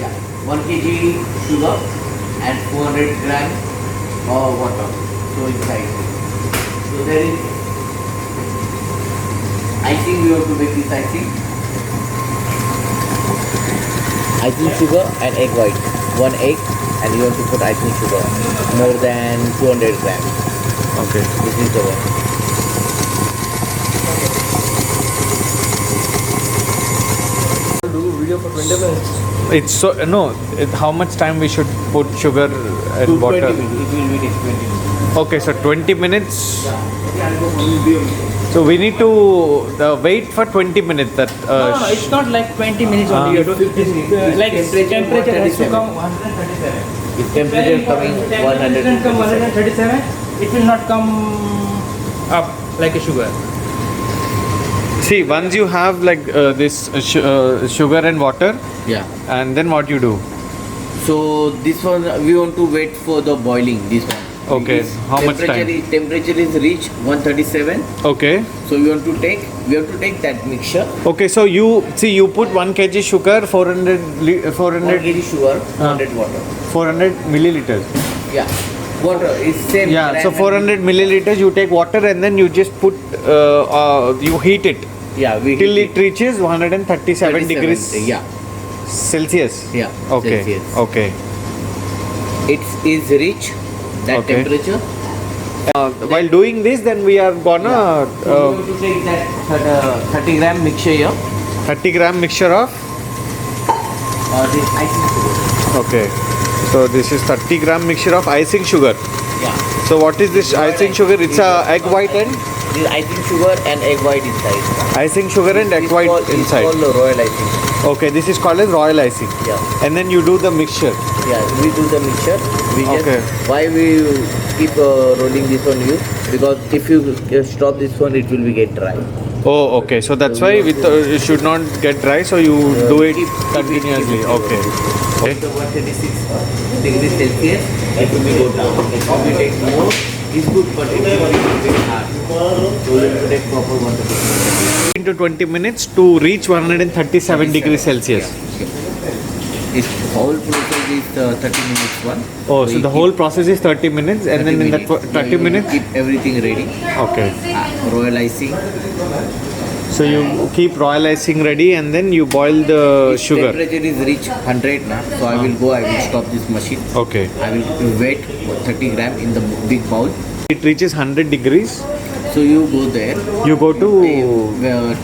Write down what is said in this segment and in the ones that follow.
Yeah, 1 kg sugar and 400 gram water. So inside. So there is icing. We have to make this icing. Icing sugar and egg white. 1 egg and you have to put icing sugar. More than 200 grams. Okay. This is the one. Do video for 20 minutes. It's so no. How much time we should put sugar and water? 20 minutes. It will be take 20 minutes. Okay, so 20 minutes. Yeah. So we need to wait for 20 minutes. That No, it's not like 20 minutes only. You have to, like temperature has to come 137. If temperature coming Temperature doesn't come 137, it will not come up like a sugar. see, once you have like this sugar and water, Yeah. and then what you do? So this one we want to wait for the boiling. This one. Okay, This how much time? Temperature is reached 137. Okay. So we have to take that mixture. Okay, so you see, you put 1 kg sugar, 400 1 400 kg sugar, 100 water. 400 milliliters. Yeah. Water is same. Yeah, gram so and- 400 milliliters you take water and then you just put you heat it Yeah, we till heat it reaches 137 degrees Yeah. Celsius. Yeah. Okay. Celsius. Okay. It is reach that Okay. temperature. While doing this, then we are gonna So we have to take that 30 gram mixture here. 30 gram mixture of. This icing sugar. Okay. So this is 30 gram mixture of icing sugar. Yeah. So what is this icing sugar? It's a egg white and This icing sugar and egg white inside. icing sugar and egg white inside. It's called royal icing. Okay, this is called as royal icing. Yeah. And then you do the mixture. Yeah, we do the mixture. We just, Okay. why we keep rolling this on you? Because if you stop this one, it will be get dry. Oh, okay. So that's why it should not get dry. So you do it keep it- continuously. keep it. Okay. Okay. After 136 degrees Celsius, it will be go down. If we take more, it's good, but it will be very hard. So we have to take proper 136. Into 20 minutes to reach 137 degrees Celsius. This whole process is 30 minutes one. Oh, so we the keep whole process is 30 minutes, and 30 then in that minutes. 30 Yeah, you minutes. keep everything ready. Okay. Royal icing. So you keep royal icing ready, and then you boil the Its sugar. temperature is reach 100 now, so I will go. I will stop this machine. Okay. I will wait 30 gram in the big bowl. It reaches 100 degrees. So you go there. You go to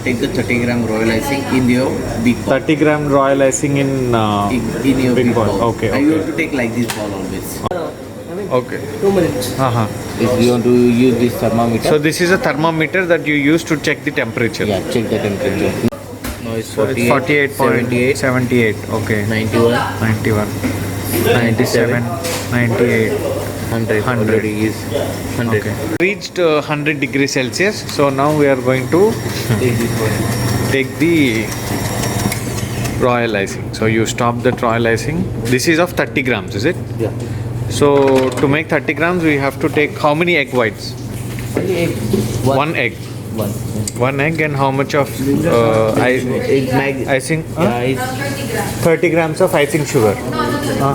Take the 30 gram royal icing in your big bowl. 30 gram royal icing in. In your big bowl. Okay. And you Okay. have to take like this bowl always. Okay. 2 minutes. Uh-huh. If you want to use this thermometer. So this is a thermometer that you use to check the temperature. yeah, check the temperature. No, it's So it's 48, 48.78. Okay. 91, 91, 97, 98. 100. 100. Already is 100. Okay. Reached 100 degrees Celsius. So now we are going to Take this one. take the royal icing. So you stop the royal icing. This is of 30 grams, is it? Yeah. So to make 30 grams, we have to take how many egg whites? Only egg. One egg. One. One egg, and how much of Egg mag. icing? Yeah, it's 30 grams of icing sugar.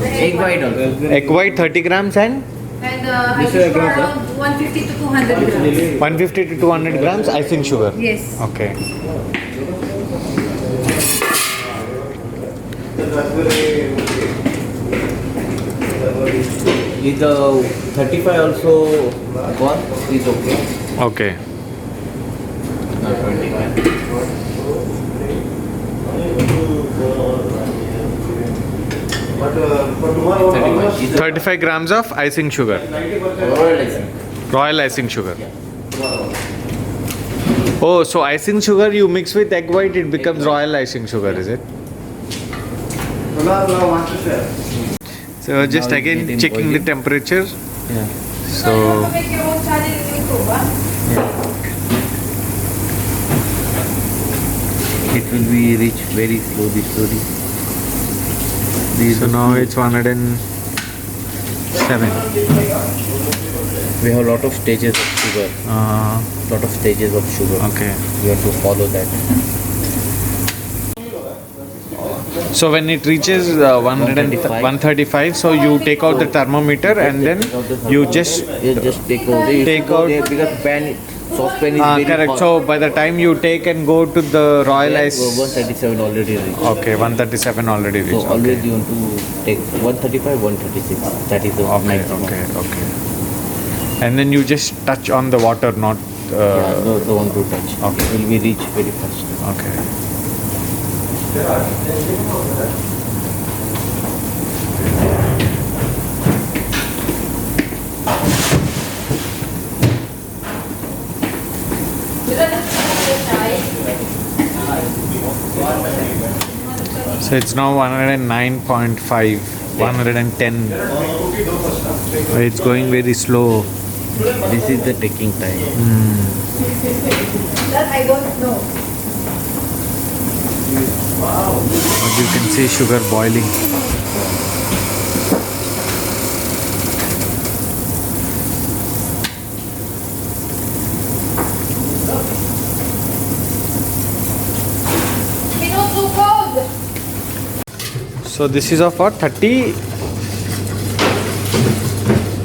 egg white also. Egg white 30 grams and And icing sugar around 150 to 200 grams. 150 to 200 grams icing sugar. Yes. Okay. Is the 35 also gone? Is okay. Okay. Not 25. But for tomorrow, how much? 35 grams of icing sugar. Royal icing. Royal icing sugar. Oh, so icing sugar you mix with egg white, it becomes royal icing sugar, is it? So just Now it's again getting checking the boiling. temperature. Yeah. So Make your own channel in YouTube, huh? It will be reach very slowly. so now it's 107. We have a lot of stages of sugar. Lot of stages of sugar. Okay. You have to follow that. So when it reaches 135, so you take out the thermometer and then you just take out. Take out- because pan, saucepan is very correct. hot. So by the time you take and go to the royal Yeah, ice, 137 already reached. okay, 137 already So reached. always you want to take 135, 136. That is the Okay, maximum. okay. And then you just touch on the water, not. Yeah, no, don't want to touch. Okay. It will be reach very fast. Okay. So it's now 109.5, 110. It's going very slow. This is the taking time. That I don't know. But you can see sugar boiling. It's not too cold. So this is of what? 30,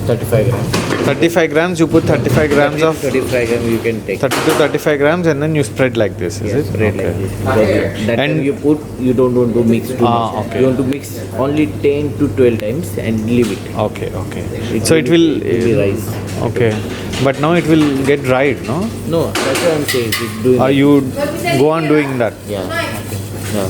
35 grams. 35 grams. You put 35 grams of 35 grams you can take. 30 to 35 grams and then you spread like this, is Yeah, it? spread Okay. like this. Because that And- time you put, you don't want to mix too Ah, much. okay. You want to mix only 10 to 12 times and leave it. Okay, okay. So it will. be rise. Okay. But now it will get dried, no? No, that's what I'm saying. It's doing Or it. you go on doing that? Yeah. Yeah.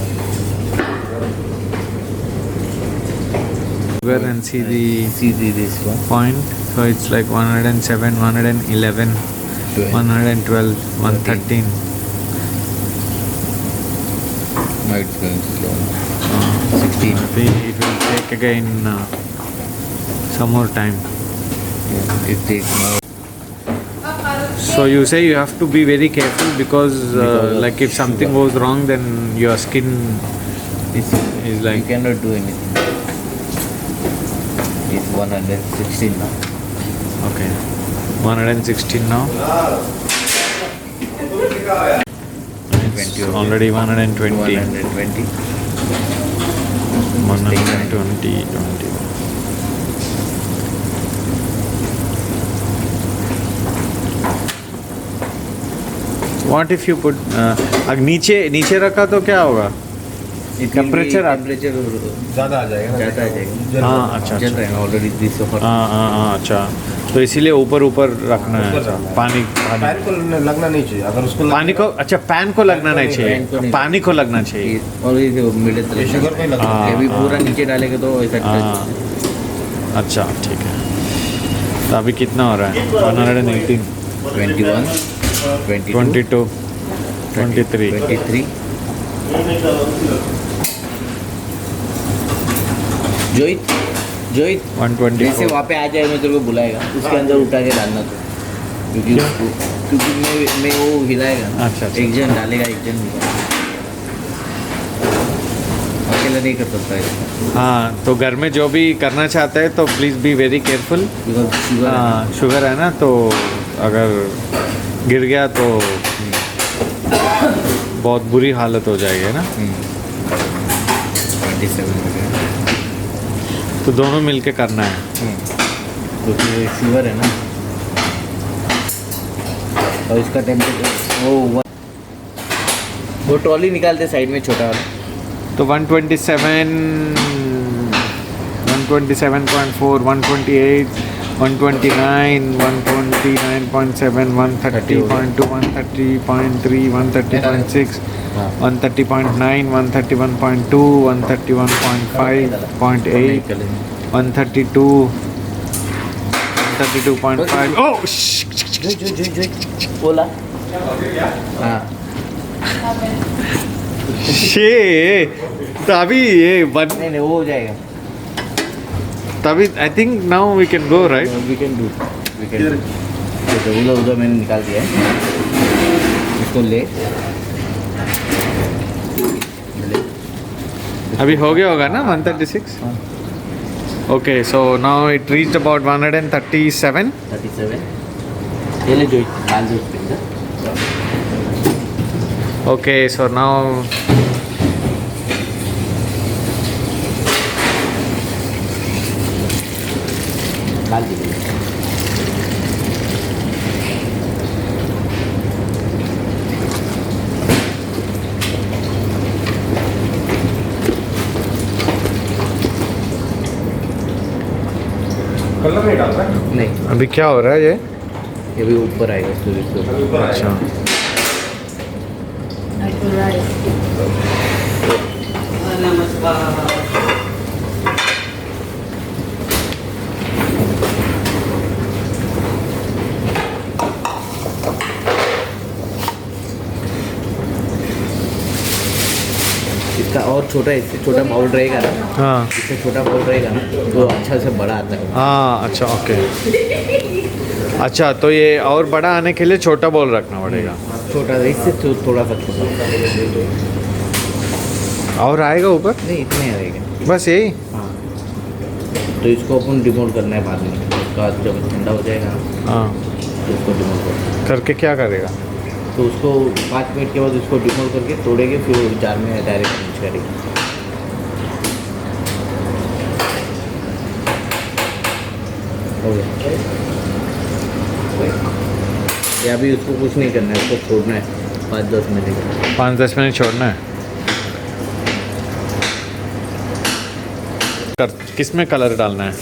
Go and see the See this one. point. So it's like 107, 111, 112, 113. Now it's going slow. 16. It will take again some more time. Yeah. It takes more. So you say you have to be very careful because Because of like if something goes wrong, then your skin It's, is you like. cannot do anything. It's 116 now. Okay. 116 now. It's 20. already 120. 120. 120, 20. What if you put नीचे रखा तो क्या होगा? Temperature up. Temperature ज़्यादा आ जाएगा ना। ज़्यादा आ जाएगा। हाँ अच्छा चल रहा है ऑलरेडी दिस ऑफर। हाँ अच्छा तो इसीलिए ऊपर ऊपर रखना है ऊपर रखना है। पानी पैन को लगना नहीं चाहिए अगर उसको पानी को अच्छा पैन को लगना नहीं पैन को चाहिए नहीं। पानी को लगना चाहिए और ये मिडिल ये तरफ शुगर को ही लगना हाँ, अभी हाँ। पूरा नीचे डालेंगे तो ऐसा हाँ अच्छा ठीक है तो अभी कितना हो रहा है 118 21 22 23 23 जोइत जोइत जैसे 124 वहाँ पे आ जाए मैं तेरे को बुलाएगा उसके अंदर उठा के डालना तो क्योंकि मैं वो हिलाएगा ना। अच्छा, अच्छा। एक जन डालेगा एक जन निकालेगा। अकेला नहीं कर सकता है हाँ तो घर में जो भी करना चाहते हैं तो please be very careful because sugar हाँ शुगर है ना तो अगर गिर गया तो बहुत बुरी हालत हो जाएगी ना 27 तो दोनों मिलके करना है क्योंकि शुगर है ना और इसका टेम्परेचर वो ट्रॉली निकालते साइड में छोटा वाला तो 127 127.4 128 129 129.7 130.2 130.3 130.6 हाँ 130.9 131.2 131.5 0.8 132 132.5 oh बोला हाँ shit तभी ये वन नहीं वो हो जाएगा तभी I think now we can go right we can do तो उधर उधर मैंने निकाल दिया है इसको ले अभी हो गया होगा ना 136 okay so now it reached about 137 37 ये ले जो डाल दो उसके अंदर okay so now डाल दीजिए। कलर नहीं डाल रहा है? नहीं, अभी क्या हो रहा है ये? ये भी ऊपर आएगा सूर्य से ऊपर। अच्छा, इसका और छोटा, इससे छोटा बाउल रहेगा ना, हाँ इससे छोटा बाउल रहेगा ना तो अच्छा से बड़ा आता है। हाँ, अच्छा ओके। अच्छा, तो ये और बड़ा आने के लिए छोटा बॉल रखना पड़ेगा। छोटा, इससे थोड़ा सा छोटा। और आएगा ऊपर? नहीं, इतने आएगा। बस यही? हाँ, तो इसको अपन डिमोल्ड करना है बाद में। उसका जब ठंडा हो जाएगा ना हाँ, तो उसको डिमोल्ड करना है। करके क्या करेगा? तो उसको 5 मिनट के बाद उसको डिमोल्ड करके तोड़ेंगे, फिर वो जार में डायरेक्ट मिक्स करेंगे। हो गया। या अभी उसको कुछ नहीं करना है, उसको छोड़ना है 5-10 मिनट के। 5-10 मिनट छोड़ना है। किस में कलर डालना है?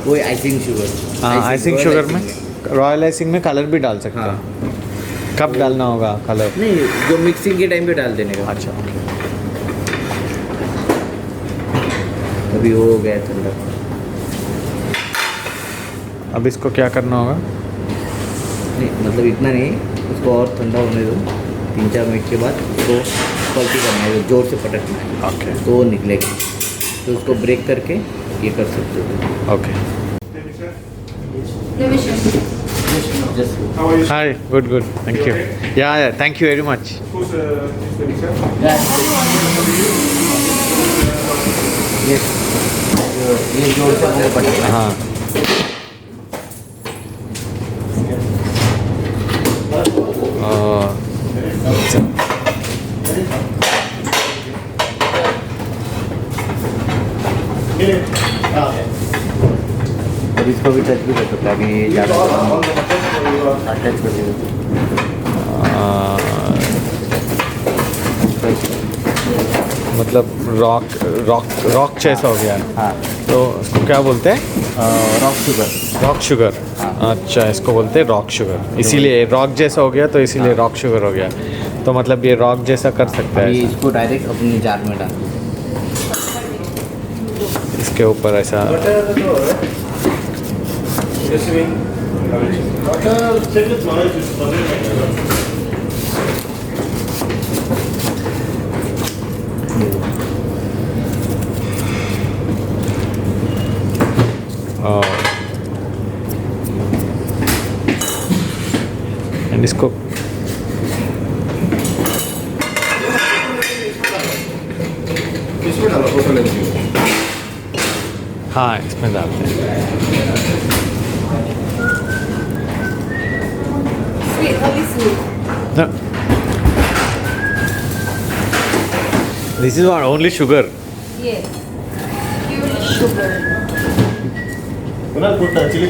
वो आइसिंग शुगर। हाँ, आइसिंग शुगर में, रॉयल आइसिंग में कलर भी डाल सकते हाँ। हैं। कब डालना होगा कलर? नहीं, जो मिक्सिंग के टाइम पे डाल देने का। अच्छा, अभी वो हो गया है ठंडा। अब इसको क्या करना होगा? नहीं, मतलब इतना नहीं, उसको और ठंडा होने दो। 3-4 मिनट के बाद उसको पलटी करना है, जोर से पटकना है। ओके तो वो निकलेगा, तो उसको ब्रेक करके ये कर सकते हो। Okay. Just hi, good good, thank you. या थैंक यू वेरी मच। ये जोर से वो पटकना है। हाँ, अब इसको भी टच भी कर सकता है। अभी ये ज़्यादा टच कर देगा। मतलब रॉक रॉक रॉक जैसा हो गया है। हाँ, तो इसको क्या बोलते हैं? Rock sugar. Rock sugar. हाँ। अच्छा, इसको बोलते हैं रॉक शुगर, इसीलिए रॉक जैसा हो गया तो इसीलिए रॉक शुगर हो गया। तो मतलब ये रॉक जैसा कर सकता अभी है इसको डायरेक्ट अपनी जार में डाल। इसके ऊपर ऐसा। एंड इसको इसमें डालो टोटल एनर्जी। हाँ, इसमें डालते हैं। Sweet, only sweet. This is only sugar. Yes. Pure sugar. Chilli